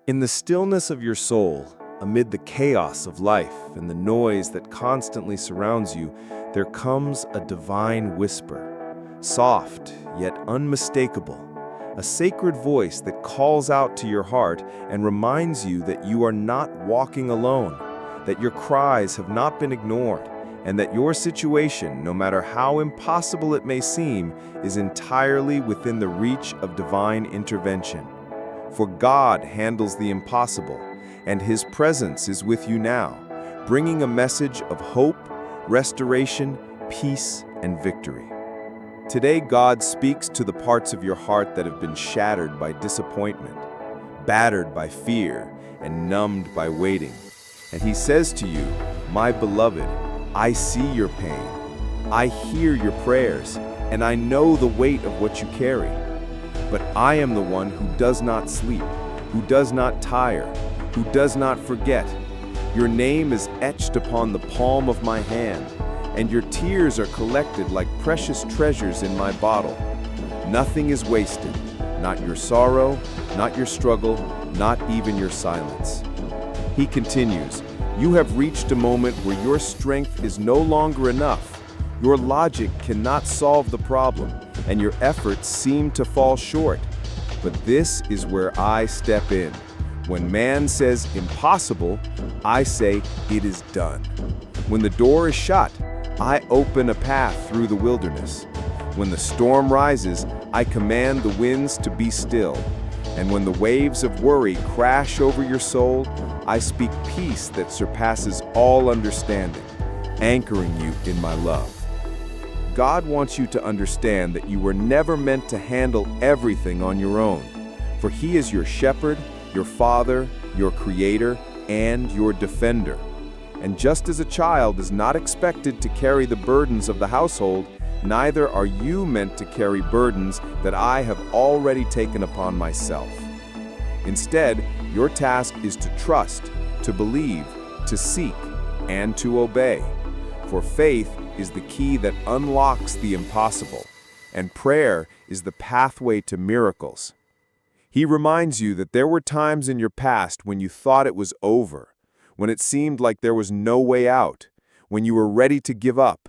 In the stillness of your soul, amid the chaos of life and the noise that constantly surrounds you, there comes a divine whisper, soft yet unmistakable, a sacred voice that calls out to your heart and reminds you that you are not walking alone, that your cries have not been ignored, and that your situation, no matter how impossible it may seem, is entirely within the reach of divine intervention. For God handles the impossible, and His presence is with you now, bringing a message of hope, restoration, peace, and victory. Today, God speaks to the parts of your heart that have been shattered by disappointment, battered by fear, and numbed by waiting. And He says to you, "My beloved, I see your pain. I hear your prayers, and I know the weight of what you carry. But I am the one who does not sleep, who does not tire, who does not forget. Your name is etched upon the palm of my hand, and your tears are collected like precious treasures in my bottle. Nothing is wasted, not your sorrow, not your struggle, not even your silence." He continues, "You have reached a moment where your strength is no longer enough. Your logic cannot solve the problem, and your efforts seem to fall short. But this is where I step in. When man says impossible, I say it is done. When the door is shut, I open a path through the wilderness. When the storm rises, I command the winds to be still. And when the waves of worry crash over your soul, I speak peace that surpasses all understanding, anchoring you in my love." God wants you to understand that you were never meant to handle everything on your own, for He is your shepherd, your father, your creator, and your defender. And just as a child is not expected to carry the burdens of the household, neither are you meant to carry burdens that I have already taken upon myself. Instead, your task is to trust, to believe, to seek, and to obey. For faith is the key that unlocks the impossible, and prayer is the pathway to miracles. He reminds you that there were times in your past when you thought it was over, when it seemed like there was no way out, when you were ready to give up.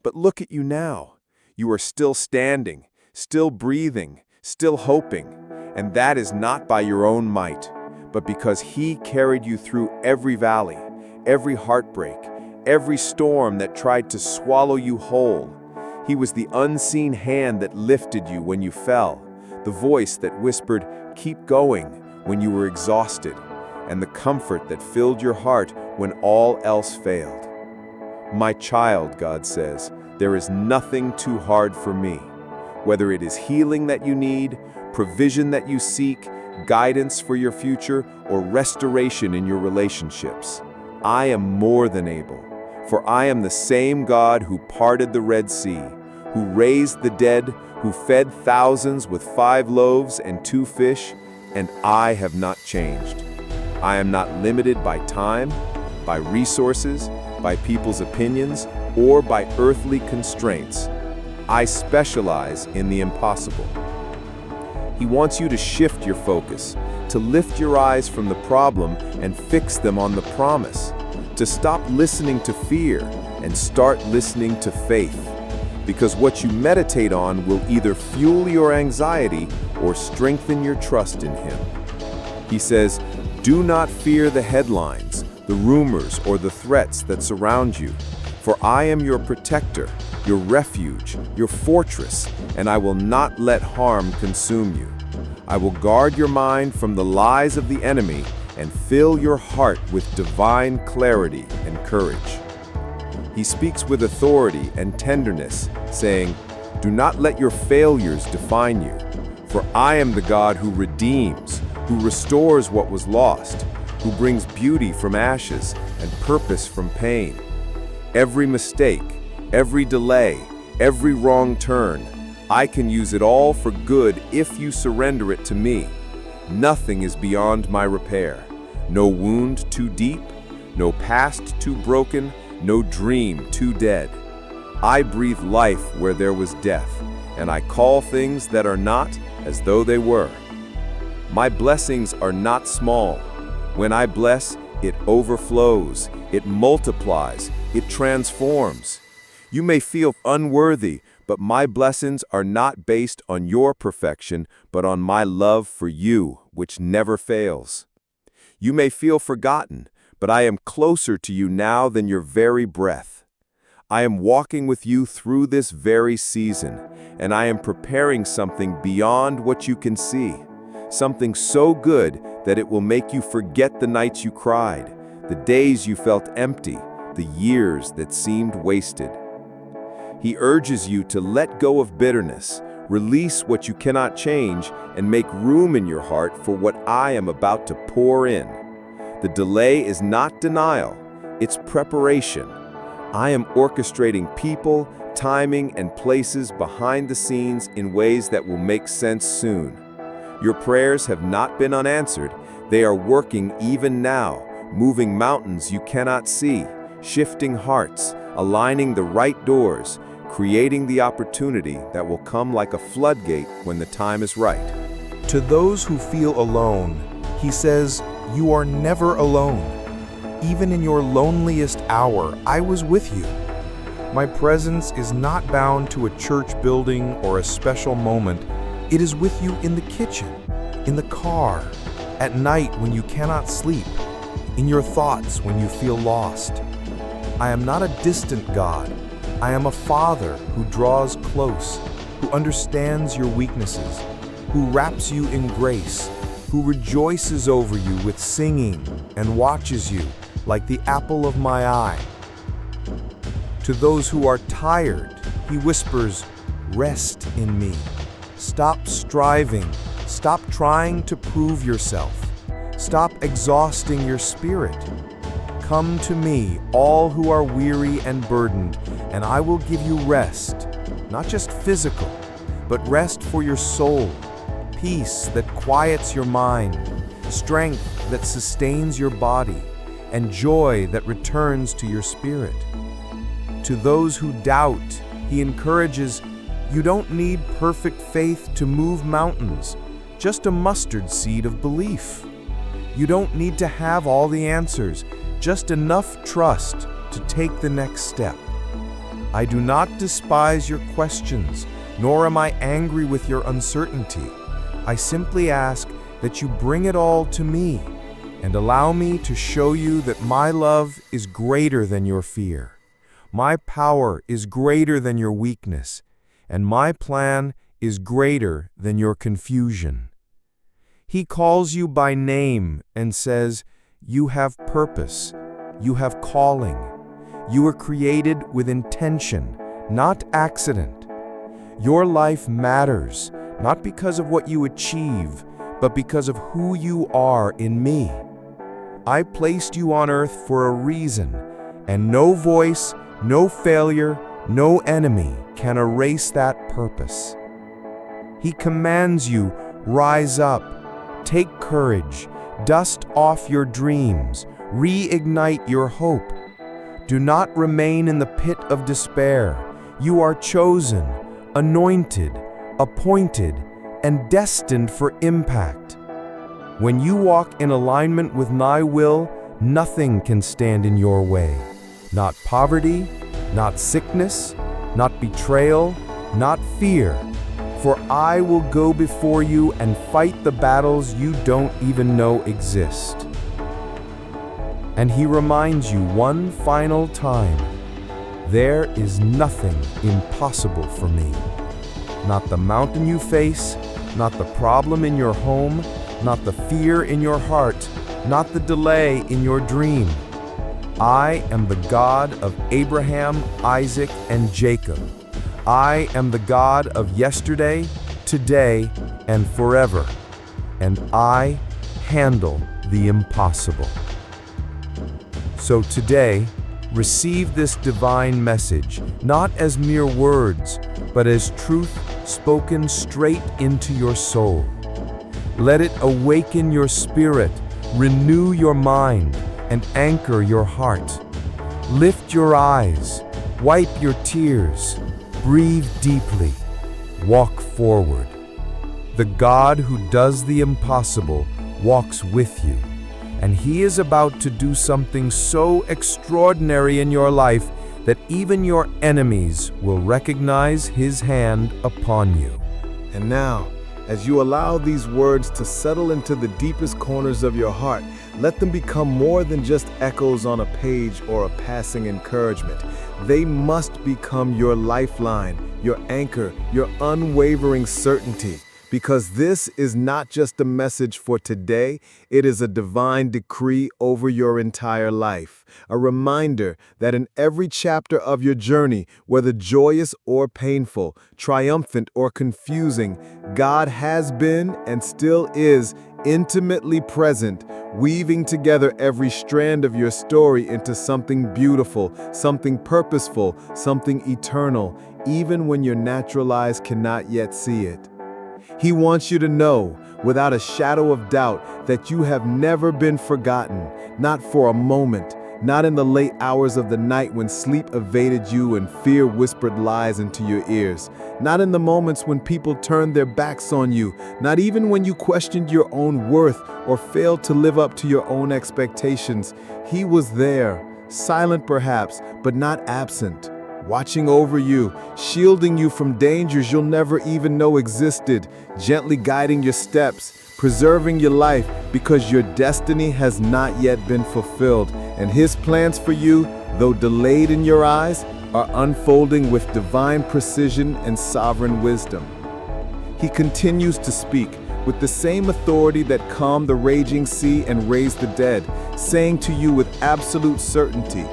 But look at you now. You are still standing, still breathing, still hoping, and that is not by your own might, but because He carried you through every valley, every heartbreak, every storm that tried to swallow you whole. He was the unseen hand that lifted you when you fell, the voice that whispered, "Keep going," when you were exhausted, and the comfort that filled your heart when all else failed. "My child," God says, "there is nothing too hard for me." Whether it is healing that you need, provision that you seek, guidance for your future, or restoration in your relationships, I am more than able. For I am the same God who parted the Red Sea, who raised the dead, who fed thousands with 5 loaves and 2 fish, and I have not changed. I am not limited by time, by resources, by people's opinions, or by earthly constraints. I specialize in the impossible. He wants you to shift your focus, to lift your eyes from the problem and fix them on the promise, to stop listening to fear and start listening to faith. Because what you meditate on will either fuel your anxiety or strengthen your trust in Him. He says, "Do not fear the headlines, the rumors, or the threats that surround you, for I am your protector, your refuge, your fortress, and I will not let harm consume you. I will guard your mind from the lies of the enemy and fill your heart with divine clarity and courage." He speaks with authority and tenderness, saying, "Do not let your failures define you, for I am the God who redeems, who restores what was lost, who brings beauty from ashes and purpose from pain. Every mistake, every delay, every wrong turn, I can use it all for good if you surrender it to me. Nothing is beyond my repair. No wound too deep, no past too broken, no dream too dead. I breathe life where there was death, and I call things that are not as though they were." My blessings are not small. When I bless, it overflows, it multiplies, it transforms. You may feel unworthy, but my blessings are not based on your perfection, but on my love for you, which never fails. You may feel forgotten, but I am closer to you now than your very breath. I am walking with you through this very season, and I am preparing something beyond what you can see. Something so good that it will make you forget the nights you cried, the days you felt empty, the years that seemed wasted. He urges you to let go of bitterness, release what you cannot change, and make room in your heart for what I am about to pour in. The delay is not denial, it's preparation. I am orchestrating people, timing, and places behind the scenes in ways that will make sense soon. Your prayers have not been unanswered. They are working even now, moving mountains you cannot see, shifting hearts, aligning the right doors, creating the opportunity that will come like a floodgate when the time is right. To those who feel alone, he says, "You are never alone. Even in your loneliest hour, I was with you." My presence is not bound to a church building or a special moment. It is with you in the kitchen, in the car, at night when you cannot sleep, in your thoughts when you feel lost. I am not a distant God. I am a Father who draws close, who understands your weaknesses, who wraps you in grace, who rejoices over you with singing and watches you like the apple of my eye. To those who are tired, he whispers, "Rest in me." Stop striving. Stop trying to prove yourself. Stop exhausting your spirit. Come to me, all who are weary and burdened, and I will give you rest, not just physical, but rest for your soul, peace that quiets your mind, strength that sustains your body, and joy that returns to your spirit. To those who doubt, he encourages, you don't need perfect faith to move mountains, just a mustard seed of belief. You don't need to have all the answers, just enough trust to take the next step. I do not despise your questions, nor am I angry with your uncertainty. I simply ask that you bring it all to me and allow me to show you that my love is greater than your fear. My power is greater than your weakness, and my plan is greater than your confusion. He calls you by name and says, you have purpose, you have calling. You were created with intention, not accident. Your life matters, not because of what you achieve, but because of who you are in me. I placed you on earth for a reason, and no voice, no failure, no enemy can erase that purpose. He commands you, rise up, take courage, dust off your dreams, reignite your hope. Do not remain in the pit of despair. You are chosen, anointed, appointed, and destined for impact. When you walk in alignment with my will, nothing can stand in your way. Not poverty, not sickness, not betrayal, not fear. For I will go before you and fight the battles you don't even know exist. And he reminds you one final time, there is nothing impossible for me. Not the mountain you face, not the problem in your home, not the fear in your heart, not the delay in your dream. I am the God of Abraham, Isaac, and Jacob. I am the God of yesterday, today, and forever. And I handle the impossible. So today, receive this divine message, not as mere words, but as truth spoken straight into your soul. Let it awaken your spirit, renew your mind, and anchor your heart. Lift your eyes, wipe your tears, breathe deeply, walk forward. The God who does the impossible walks with you, and He is about to do something so extraordinary in your life that even your enemies will recognize His hand upon you. And now, as you allow these words to settle into the deepest corners of your heart, let them become more than just echoes on a page or a passing encouragement. They must become your lifeline, your anchor, your unwavering certainty. Because this is not just a message for today, it is a divine decree over your entire life. A reminder that in every chapter of your journey, whether joyous or painful, triumphant or confusing, God has been and still is intimately present, weaving together every strand of your story into something beautiful, something purposeful, something eternal, even when your natural eyes cannot yet see it. He wants you to know, without a shadow of doubt, that you have never been forgotten, not for a moment, not in the late hours of the night when sleep evaded you and fear whispered lies into your ears, not in the moments when people turned their backs on you, not even when you questioned your own worth or failed to live up to your own expectations. He was there, silent perhaps, but not absent. Watching over you, shielding you from dangers you'll never even know existed, gently guiding your steps, preserving your life because your destiny has not yet been fulfilled, and His plans for you, though delayed in your eyes, are unfolding with divine precision and sovereign wisdom. He continues to speak with the same authority that calmed the raging sea and raised the dead, saying to you with absolute certainty,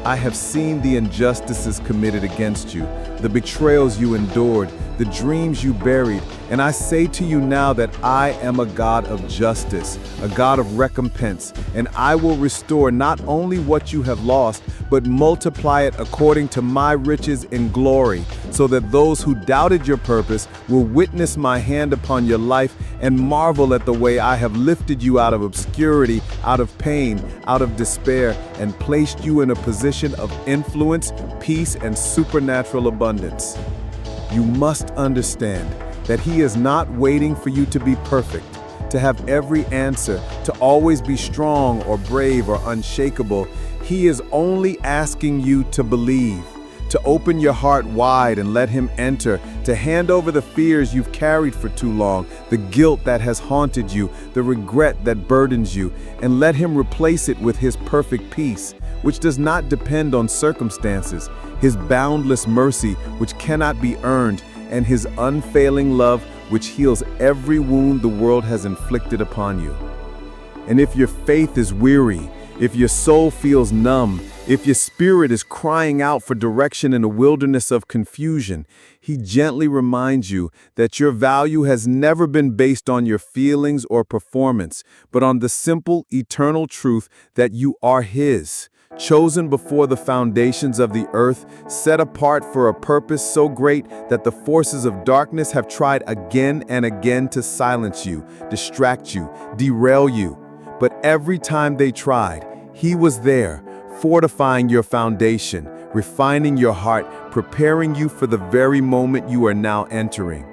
I have seen the injustices committed against you, the betrayals you endured, the dreams you buried, and I say to you now that I am a God of justice, a God of recompense, and I will restore not only what you have lost, but multiply it according to my riches in glory, so that those who doubted your purpose will witness my hand upon your life and marvel at the way I have lifted you out of obscurity, out of pain, out of despair, and placed you in a position of influence, peace, and supernatural abundance. You must understand that He is not waiting for you to be perfect, to have every answer, to always be strong or brave or unshakable. He is only asking you to believe, to open your heart wide and let Him enter, to hand over the fears you've carried for too long, the guilt that has haunted you, the regret that burdens you, and let Him replace it with His perfect peace, which does not depend on circumstances, His boundless mercy, which cannot be earned, and His unfailing love, which heals every wound the world has inflicted upon you. And if your faith is weary, if your soul feels numb, if your spirit is crying out for direction in a wilderness of confusion, He gently reminds you that your value has never been based on your feelings or performance, but on the simple, eternal truth that you are His, chosen before the foundations of the earth, set apart for a purpose so great that the forces of darkness have tried again and again to silence you, distract you, derail you. But every time they tried, He was there, fortifying your foundation, refining your heart, preparing you for the very moment you are now entering.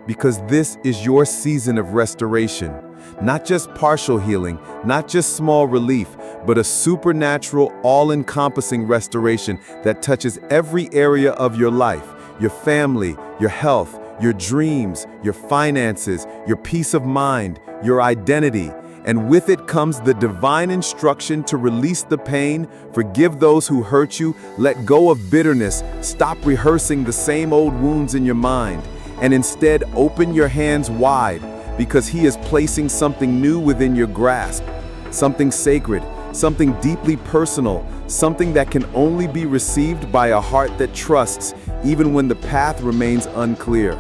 Because this is your season of restoration, not just partial healing, not just small relief, but a supernatural, all-encompassing restoration that touches every area of your life, your family, your health, your dreams, your finances, your peace of mind, your identity. And with it comes the divine instruction to release the pain, forgive those who hurt you, let go of bitterness, stop rehearsing the same old wounds in your mind, and instead open your hands wide, because He is placing something new within your grasp, something sacred, something deeply personal, something that can only be received by a heart that trusts, even when the path remains unclear.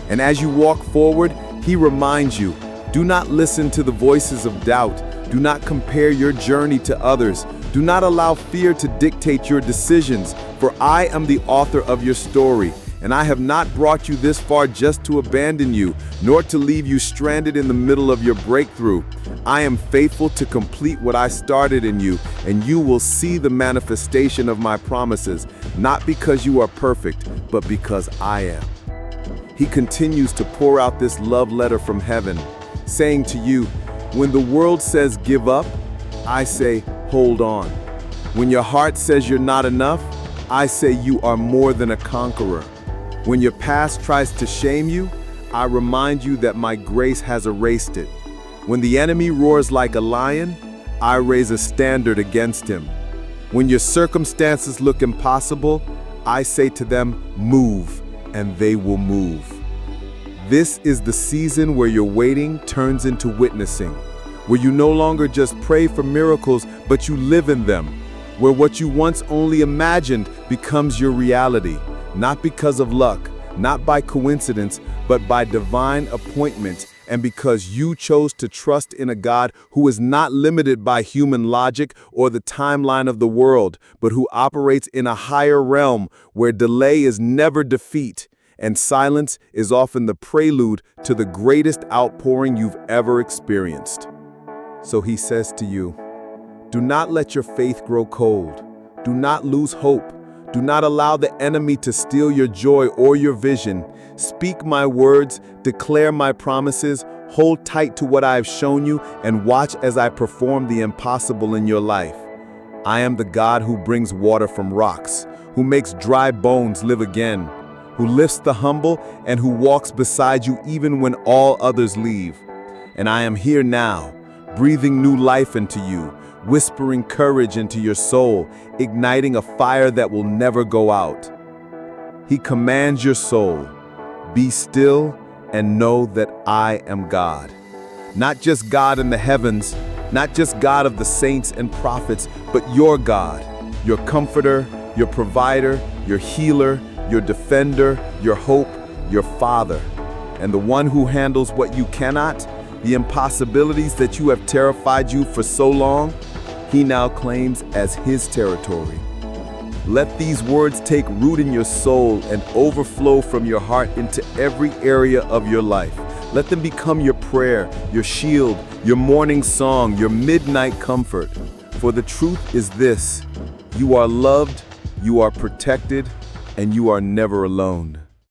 And as you walk forward, He reminds you, do not listen to the voices of doubt. Do not compare your journey to others. Do not allow fear to dictate your decisions, for I am the author of your story, and I have not brought you this far just to abandon you, nor to leave you stranded in the middle of your breakthrough. I am faithful to complete what I started in you, and you will see the manifestation of my promises, not because you are perfect, but because I am. He continues to pour out this love letter from heaven, saying to you, when the world says give up, I say hold on. When your heart says you're not enough, I say you are more than a conqueror. When your past tries to shame you, I remind you that my grace has erased it. When the enemy roars like a lion, I raise a standard against him. When your circumstances look impossible, I say to them, move, and they will move. This is the season where your waiting turns into witnessing, where you no longer just pray for miracles, but you live in them, where what you once only imagined becomes your reality, not because of luck, not by coincidence, but by divine appointment, and because you chose to trust in a God who is not limited by human logic or the timeline of the world, but who operates in a higher realm where delay is never defeat, and silence is often the prelude to the greatest outpouring you've ever experienced. So he says to you, do not let your faith grow cold. Do not lose hope. Do not allow the enemy to steal your joy or your vision. Speak my words, declare my promises, hold tight to what I have shown you, and watch as I perform the impossible in your life. I am the God who brings water from rocks, who makes dry bones live again, who lifts the humble and who walks beside you even when all others leave. And I am here now, breathing new life into you, whispering courage into your soul, igniting a fire that will never go out. He commands your soul, be still and know that I am God. Not just God in the heavens, not just God of the saints and prophets, but your God, your comforter, your provider, your healer, your defender, your hope, your Father, and the one who handles what you cannot, the impossibilities that you have terrified you for so long, he now claims as his territory. Let these words take root in your soul and overflow from your heart into every area of your life. Let them become your prayer, your shield, your morning song, your midnight comfort. For the truth is this: you are loved, you are protected, and you are never alone.